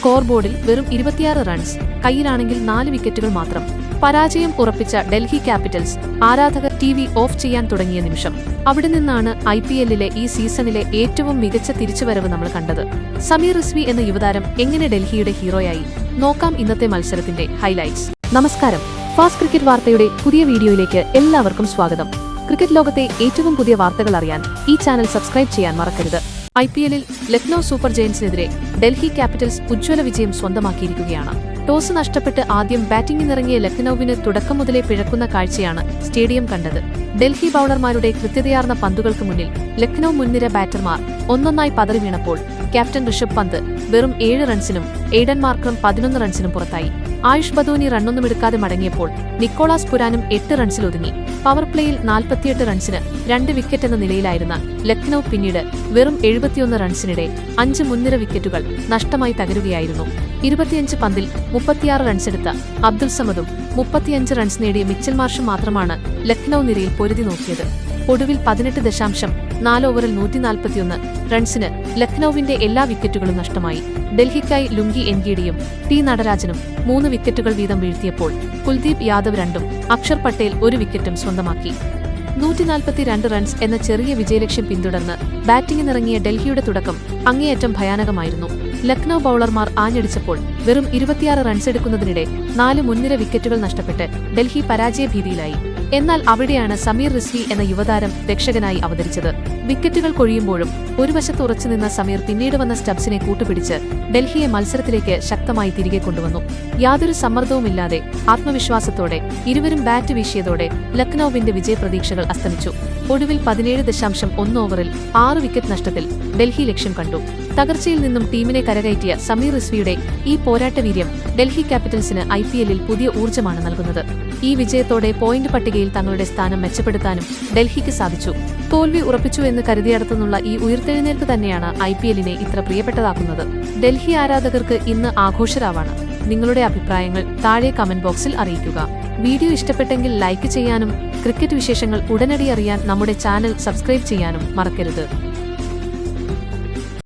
Score ബോർഡിൽ വെറും 26 runs, കയ്യിലാണെങ്കിൽ 4 വിക്കറ്റുകൾ മാത്രം. പരാജയം ഉറപ്പിച്ച ഡൽഹി ക്യാപിറ്റൽസ് ആരാധകർ ടിവി ഓഫ് ചെയ്യാൻ തുടങ്ങിയ നിമിഷം. അവിടെ നിന്നാണ് IPL-ലെ ഈ സീസണിലെ ഏറ്റവും മികച്ച തിരിച്ചുവരവ് നമ്മൾ കണ്ടത്. സമീർ റിസ്വി എന്ന യുവതാരം എങ്ങനെ ഡൽഹിയുടെ ഹീറോയായി? നോക്കാം ഇന്നത്തെ മത്സരത്തിന്റെ ഹൈലൈറ്റ്സ്. നമസ്കാരം, ഫാസ്റ്റ് ക്രിക്കറ്റ് വാർത്തയുടെ പുതിയ വീഡിയോയിലേക്ക് എല്ലാവർക്കും സ്വാഗതം. ക്രിക്കറ്റ് ലോകത്തെ ഏറ്റവും പുതിയ വാർത്തകൾ അറിയാൻ ഈ ചാനൽ സബ്സ്ക്രൈബ് ചെയ്യാൻ മറക്കരുത്. IPL-ൽ ലക്നൌ സൂപ്പർ ജയന്റ്സിനെതിരെ ഡൽഹി ക്യാപിറ്റൽസ് ഉജ്ജ്വല വിജയം സ്വന്തമാക്കിയിരിക്കുകയാണ്. ടോസ് നഷ്ടപ്പെട്ട് ആദ്യം ബാറ്റിംഗിനിറങ്ങിയ ലക്നൌവിന് തുടക്കം മുതലേ പിഴക്കുന്ന കാഴ്ചയാണ് സ്റ്റേഡിയം കണ്ടത്. ഡൽഹി ബൌളർമാരുടെ കൃത്യതയാർന്ന പന്തുകൾക്ക് മുന്നിൽ ലക്നൌ മുൻനിര ബാറ്റർമാർ ഒന്നൊന്നായി പതറി വീണപ്പോൾ ക്യാപ്റ്റൻ ഋഷഭ് പന്ത് വെറും 7 റൺസിനും എയ്ഡൻ മാർക്രം 11 റൺസിനും പുറത്തായി. ആയുഷ് ബദോനി റണ്ണൊന്നുമെടുക്കാതെ മടങ്ങിയപ്പോൾ നിക്കോളാസ് പുരാനും 8 റൺസിൽ ഒതുങ്ങി. പവർ പ്ലേയിൽ 48 റൺസിന് 2 വിക്കറ്റ് എന്ന നിലയിലായിരുന്ന ലക്നൌ പിന്നീട് വെറും 71 റൺസിനിടെ 5 മുൻനിര വിക്കറ്റുകൾ നഷ്ടമായി തകരുകയായിരുന്നു. 25 പന്തിൽ 36 റൺസെടുത്ത അബ്ദുൾ സമദും 35 റൺസ് നേടിയ മിച്ചൽ മാർഷും മാത്രമാണ് ലക്നൌ നിരയിൽ പൊരുതി നോക്കിയത്. ഒടുവിൽ 18.4 ഓവറിൽ 141 റൺസിന് ലക്നൌവിന്റെ എല്ലാ വിക്കറ്റുകളും നഷ്ടമായി. ഡൽഹിക്കായി ലുങ്കി എൻഗിഡിയും ടി നടരാജനും 3 വിക്കറ്റുകൾ വീതം വീഴ്ത്തിയപ്പോൾ കുൽദീപ് യാദവ് 2ഉം അക്ഷർ പട്ടേൽ 1 വിക്കറ്റും സ്വന്തമാക്കി. 142 റൺസ് എന്ന ചെറിയ വിജയലക്ഷ്യം പിന്തുടർന്ന് ബാറ്റിംഗിനിറങ്ങിയ ഡൽഹിയുടെ തുടക്കം അങ്ങേയറ്റം ഭയാനകമായിരുന്നു. ലക്നൌ ബൌളർമാർ ആഞ്ഞടിച്ചപ്പോൾ വെറും 26 റൺസെടുക്കുന്നതിനിടെ 4 മുൻനിര വിക്കറ്റുകൾ നഷ്ടപ്പെട്ട് ഡൽഹി പരാജയഭീതിയിലായി. എന്നാൽ അവിടെയാണ് സമീർ റിസ്വി എന്ന യുവതാരം രക്ഷകനായി അവതരിച്ചത്. വിക്കറ്റുകൾ കൊഴിയുമ്പോഴും ഒരു വശത്ത് ഉറച്ചുനിന്ന സമീർ പിന്നീട് വന്ന സ്റ്റബ്സിനെ കൂട്ടുപിടിച്ച് ഡൽഹിയെ മത്സരത്തിലേക്ക് ശക്തമായി തിരികെ കൊണ്ടുവന്നു. യാതൊരു സമ്മർദ്ദവുമില്ലാതെ ആത്മവിശ്വാസത്തോടെ ഇരുവരും ബാറ്റ് വീശിയതോടെ ലക്നൌവിന്റെ വിജയപ്രതീക്ഷകൾ അസ്തമിച്ചു. ഒടുവിൽ 17.1 ഓവറിൽ 6 വിക്കറ്റ് നഷ്ടത്തിൽ ഡൽഹി ലക്ഷ്യം കണ്ടു. തകർച്ചയിൽ നിന്നും ടീമിനെ കരകയറ്റിയ സമീർ റിസ്വിയുടെ ഈ പോരാട്ടവീര്യം ഡൽഹി ക്യാപിറ്റൽസിന് IPL-ൽ പുതിയ ഊർജ്ജമാണ് നൽകുന്നത്. ഈ വിജയത്തോടെ പോയിന്റ് പട്ടികയിൽ തങ്ങളുടെ സ്ഥാനം മെച്ചപ്പെടുത്താനും ഡൽഹിക്ക് സാധിച്ചു. തോൽവി ഉറപ്പിച്ചു എന്ന് കരുതിയടത്തുനിന്നുള്ള ഈ ഉയർത്തെഴുന്നേൽപ്പ് തന്നെയാണ് IPL-നെ ഇത്ര പ്രിയപ്പെട്ടതാക്കുന്നത്. ഡൽഹി ആരാധകർക്ക് ഇന്ന് ആഘോഷരാവാണ്. നിങ്ങളുടെ അഭിപ്രായങ്ങൾ താഴെ കമന്റ് ബോക്സിൽ അറിയിക്കുക. വീഡിയോ ഇഷ്ടപ്പെട്ടെങ്കിൽ ലൈക്ക് ചെയ്യാനും ക്രിക്കറ്റ് വിശേഷങ്ങൾ ഉടനടി അറിയാൻ നമ്മുടെ ചാനൽ സബ്സ്ക്രൈബ് ചെയ്യാനും മറക്കരുത്.